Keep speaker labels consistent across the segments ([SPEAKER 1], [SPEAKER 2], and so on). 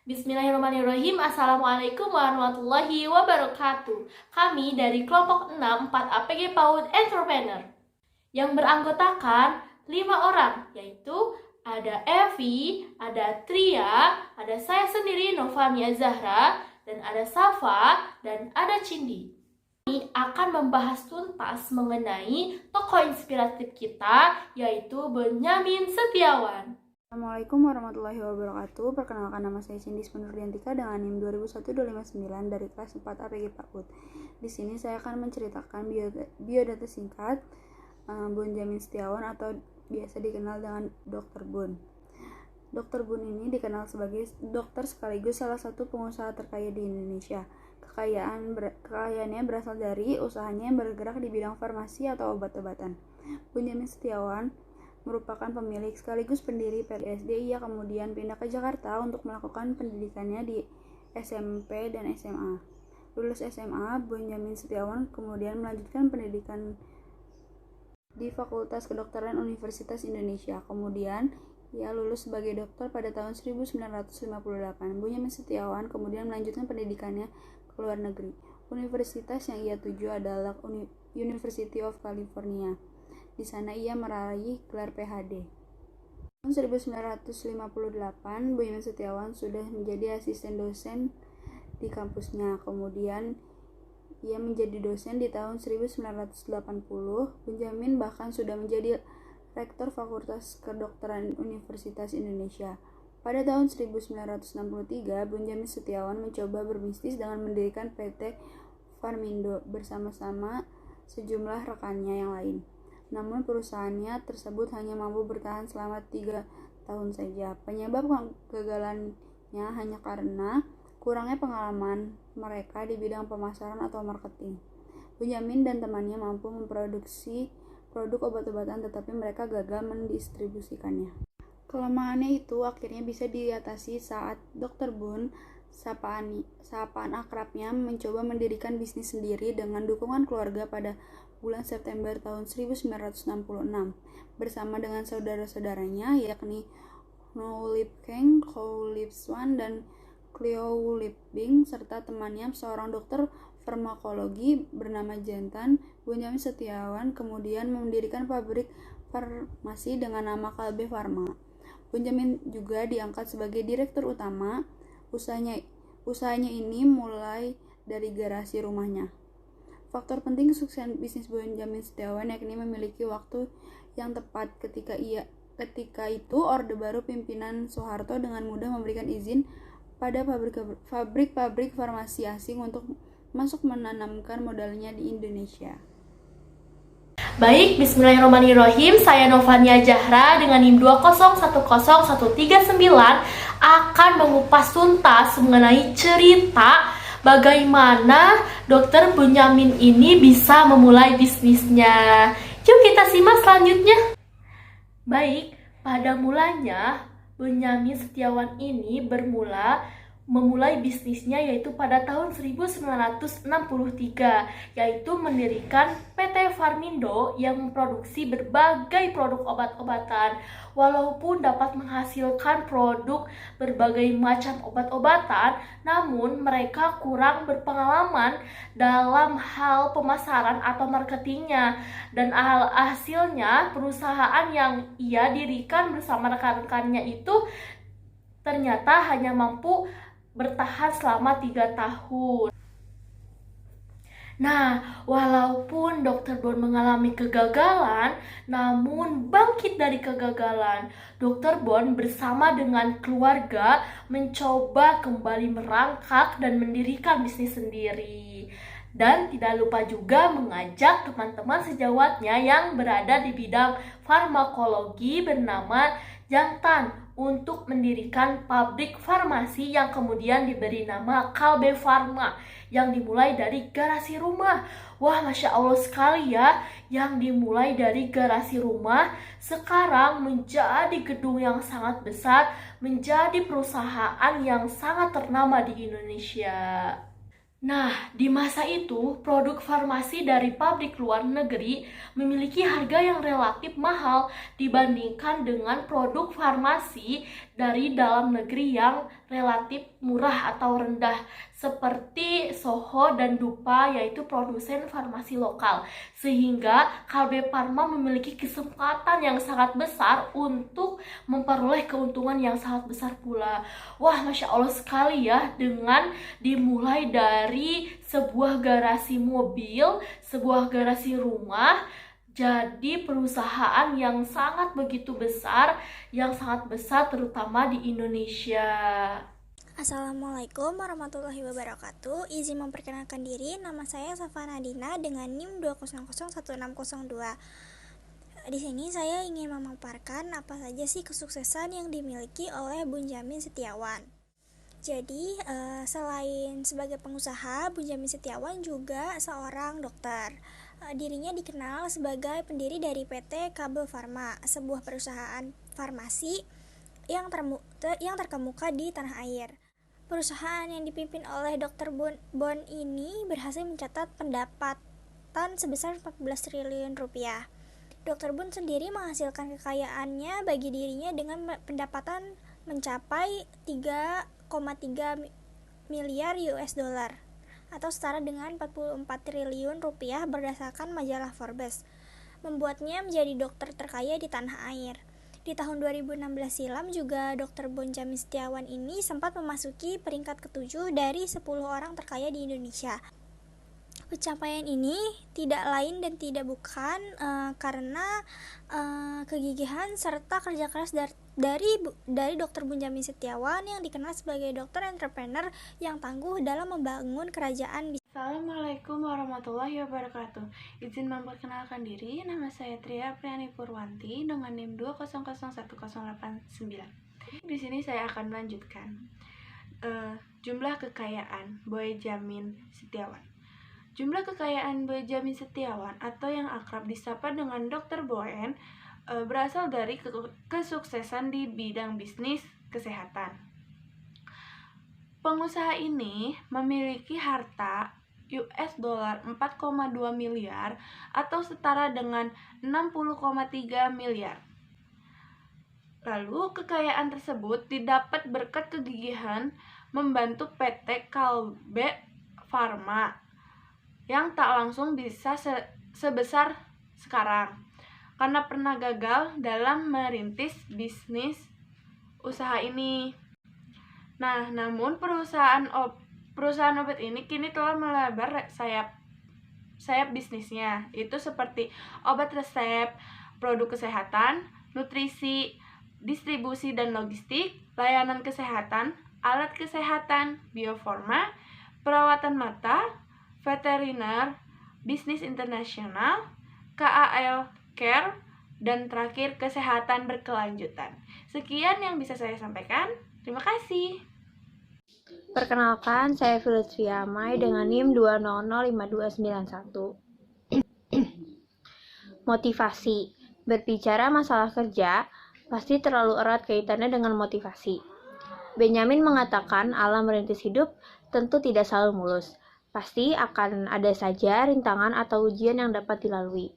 [SPEAKER 1] Bismillahirrahmanirrahim. Assalamualaikum warahmatullahi wabarakatuh. Kami dari kelompok 6 4 APG PAUD Entrepreneur yang beranggotakan 5 orang, yaitu ada Evi, ada Tria, ada saya sendiri Novania Zahra, dan ada Safa, dan ada Cindy. Kami akan membahas tuntas mengenai tokoh inspiratif kita, yaitu Benyamin Setiawan.
[SPEAKER 2] Assalamualaikum warahmatullahi wabarakatuh. Perkenalkan, nama saya Cindy Nurdiantika dengan NIM 21259 dari kelas 4 APG PAUD. Di sini saya akan menceritakan biodata singkat Benyamin Setiawan atau biasa dikenal dengan Dr. Bun. Dr. Bun ini dikenal sebagai dokter sekaligus salah satu pengusaha terkaya di Indonesia. Kekayaannya berasal dari usahanya yang bergerak di bidang farmasi atau obat-obatan. Benyamin Setiawan merupakan pemilik sekaligus pendiri PTSD. Ia kemudian pindah ke Jakarta untuk melakukan pendidikannya di SMP dan SMA. Lulus SMA, Benyamin Setiawan kemudian melanjutkan pendidikan di Fakultas Kedokteran Universitas Indonesia. Kemudian ia lulus sebagai dokter pada tahun 1958. Benyamin Setiawan kemudian melanjutkan pendidikannya ke luar negeri. Universitas yang ia tuju adalah University of California. Di sana ia meraih gelar PhD. Tahun 1958, Benyamin Setiawan sudah menjadi asisten dosen di kampusnya. Kemudian ia menjadi dosen di tahun 1980. Benyamin bahkan sudah menjadi rektor Fakultas Kedokteran Universitas Indonesia. Pada tahun 1963, Benyamin Setiawan mencoba berbisnis dengan mendirikan PT Farmindo bersama-sama sejumlah rekannya yang lain. Namun perusahaannya tersebut hanya mampu bertahan selama 3 tahun saja. Penyebab kegagalannya hanya karena kurangnya pengalaman mereka di bidang pemasaran atau marketing. Benyamin dan temannya mampu memproduksi produk obat-obatan, tetapi mereka gagal mendistribusikannya. Kelemahannya itu akhirnya bisa diatasi saat Dr. Bun, sapaan akrabnya, mencoba mendirikan bisnis sendiri dengan dukungan keluarga pada bulan September tahun 1966 bersama dengan saudara-saudaranya, yakni No Lip Kang, Kou Lip Swan, dan Cleo Lip Bing, serta temannya seorang dokter farmakologi bernama Jantan. Benyamin Setiawan kemudian mendirikan pabrik farmasi dengan nama Kalbe Farma. Benyamin juga diangkat sebagai direktur utama. Usahanya ini mulai dari garasi rumahnya. Faktor penting kesuksesan bisnis Benyamin Setiawan yakni memiliki waktu yang tepat. Ketika itu Orde Baru pimpinan Soeharto dengan mudah memberikan izin pada pabrik-pabrik farmasi asing untuk masuk menanamkan modalnya di Indonesia.
[SPEAKER 1] Baik, bismillahirrahmanirrahim. Saya Novania Zahra dengan NIM 2010139 akan mengupas tuntas mengenai cerita bagaimana Dr. Benyamin ini bisa memulai bisnisnya. Yuk kita simak selanjutnya. Baik, pada mulanya Benyamin Setiawan ini memulai bisnisnya yaitu pada tahun 1963, yaitu mendirikan PT Farmindo yang memproduksi berbagai produk obat-obatan. Walaupun dapat menghasilkan produk berbagai macam obat-obatan, namun mereka kurang berpengalaman dalam hal pemasaran atau marketingnya, dan hasilnya perusahaan yang ia dirikan bersama rekan-rekannya itu ternyata hanya mampu bertahan selama 3 tahun. Nah, walaupun Dr. Bun mengalami kegagalan, namun bangkit dari kegagalan, Dr. Bun bersama dengan keluarga mencoba kembali merangkak dan mendirikan bisnis sendiri. Dan tidak lupa juga mengajak teman-teman sejawatnya yang berada di bidang farmakologi bernama Jantan untuk mendirikan pabrik farmasi yang kemudian diberi nama Kalbe Farma yang dimulai dari garasi rumah. Wah, Masya Allah sekali ya, yang dimulai dari garasi rumah sekarang menjadi gedung yang sangat besar, menjadi perusahaan yang sangat ternama di Indonesia. Nah, di masa itu, produk farmasi dari pabrik luar negeri memiliki harga yang relatif mahal dibandingkan dengan produk farmasi dari dalam negeri yang relatif murah atau rendah, seperti Soho dan Dupa, yaitu produsen farmasi lokal. Sehingga Kalbe Farma memiliki kesempatan yang sangat besar untuk memperoleh keuntungan yang sangat besar pula. Wah, Masya Allah sekali ya, dengan dimulai dari sebuah garasi mobil, sebuah garasi rumah, jadi perusahaan yang sangat begitu besar, yang sangat besar terutama di Indonesia.
[SPEAKER 3] Assalamualaikum warahmatullahi wabarakatuh. Izin memperkenalkan diri, nama saya Safana Dina dengan NIM 2001602. Di sini saya ingin memaparkan apa saja sih kesuksesan yang dimiliki oleh Bunjamin Setiawan. Jadi, selain sebagai pengusaha, Bunjamin Setiawan juga seorang dokter. Dirinya dikenal sebagai pendiri dari PT Kabel Farma, sebuah perusahaan farmasi yang terkemuka di tanah air. Perusahaan yang dipimpin oleh Dr. Bon ini berhasil mencatat pendapatan sebesar 14 triliun rupiah. Dr. Bon sendiri menghasilkan kekayaannya bagi dirinya dengan pendapatan mencapai 3,3 miliar US dollar atau setara dengan 44 triliun rupiah berdasarkan majalah Forbes, membuatnya menjadi dokter terkaya di tanah air. Di tahun 2016 silam juga Dr. Bunjamin Setiawan ini sempat memasuki peringkat ke-7 dari 10 orang terkaya di Indonesia. Pencapaian ini tidak lain dan tidak bukan karena kegigihan serta kerja keras dari Dr. Bunjamin Setiawan yang dikenal sebagai dokter entrepreneur yang tangguh dalam membangun kerajaan.
[SPEAKER 2] Assalamualaikum warahmatullahi wabarakatuh. Izin memperkenalkan diri, nama saya Tria Priani Purwanti dengan NIM 2001089. Di sini saya akan melanjutkan jumlah kekayaan Bunjamin Setiawan. Jumlah kekayaan Bunjamin Setiawan atau yang akrab disapa dengan Dr. Boen berasal dari kesuksesan di bidang bisnis kesehatan. Pengusaha ini memiliki harta US dollar 4,2 miliar atau setara dengan 60,3 miliar. Lalu kekayaan tersebut didapat berkat kegigihan membantu PT Kalbe Farma yang tak langsung bisa sebesar sekarang karena pernah gagal dalam merintis bisnis usaha ini. Nah, namun perusahaan obat ini kini telah melebar sayap bisnisnya, itu seperti obat resep, produk kesehatan, nutrisi, distribusi dan logistik, layanan kesehatan, alat kesehatan, biofarma, perawatan mata, veteriner, bisnis internasional, KAL Care, dan terakhir kesehatan berkelanjutan. Sekian yang bisa saya sampaikan. Terima kasih.
[SPEAKER 4] Perkenalkan, saya Lutfi Amai dengan NIM 2005291. Motivasi. Berbicara masalah kerja, pasti terlalu erat kaitannya dengan motivasi. Benjamin mengatakan alam merintis hidup tentu tidak selalu mulus. Pasti akan ada saja rintangan atau ujian yang dapat dilalui.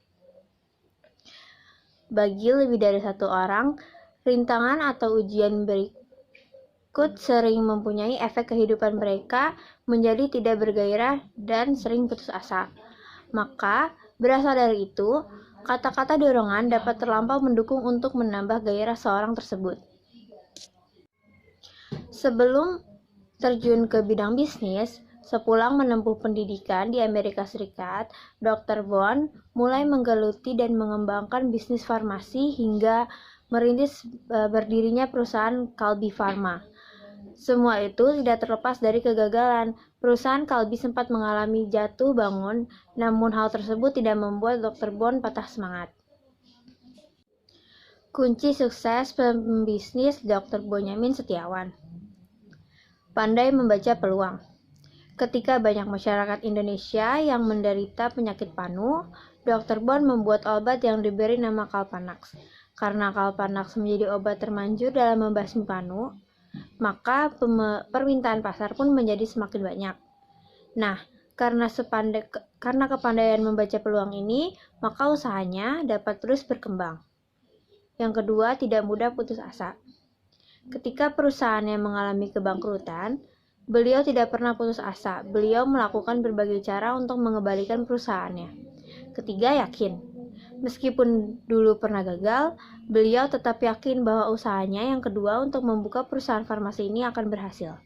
[SPEAKER 4] Bagi lebih dari satu orang, rintangan atau ujian berikut sering mempunyai efek kehidupan mereka menjadi tidak bergairah dan sering putus asa. Maka, berasal dari itu, kata-kata dorongan dapat terlampau mendukung untuk menambah gairah seorang tersebut. Sebelum terjun ke bidang bisnis, sepulang menempuh pendidikan di Amerika Serikat, Dr. Bon mulai menggeluti dan mengembangkan bisnis farmasi hingga merintis berdirinya perusahaan Kalbe Farma. Semua itu tidak terlepas dari kegagalan. Perusahaan Kalbe sempat mengalami jatuh bangun, namun hal tersebut tidak membuat Dr. Bon patah semangat. Kunci sukses pembisnis Dr. Bunjamin Setiawan. Pandai membaca peluang. Ketika banyak masyarakat Indonesia yang menderita penyakit panu, Dr. Bon membuat obat yang diberi nama Kalpanax. Karena Kalpanax menjadi obat termanjur dalam membasmi panu, maka permintaan pasar pun menjadi semakin banyak. Nah, karena kepandaian membaca peluang ini, maka usahanya dapat terus berkembang. Yang kedua, tidak mudah putus asa. Ketika perusahaannya mengalami kebangkrutan, beliau tidak pernah putus asa. Beliau melakukan berbagai cara untuk mengembalikan perusahaannya. Ketiga, yakin. Meskipun dulu pernah gagal, beliau tetap yakin bahwa usahanya yang kedua untuk membuka perusahaan farmasi ini akan berhasil.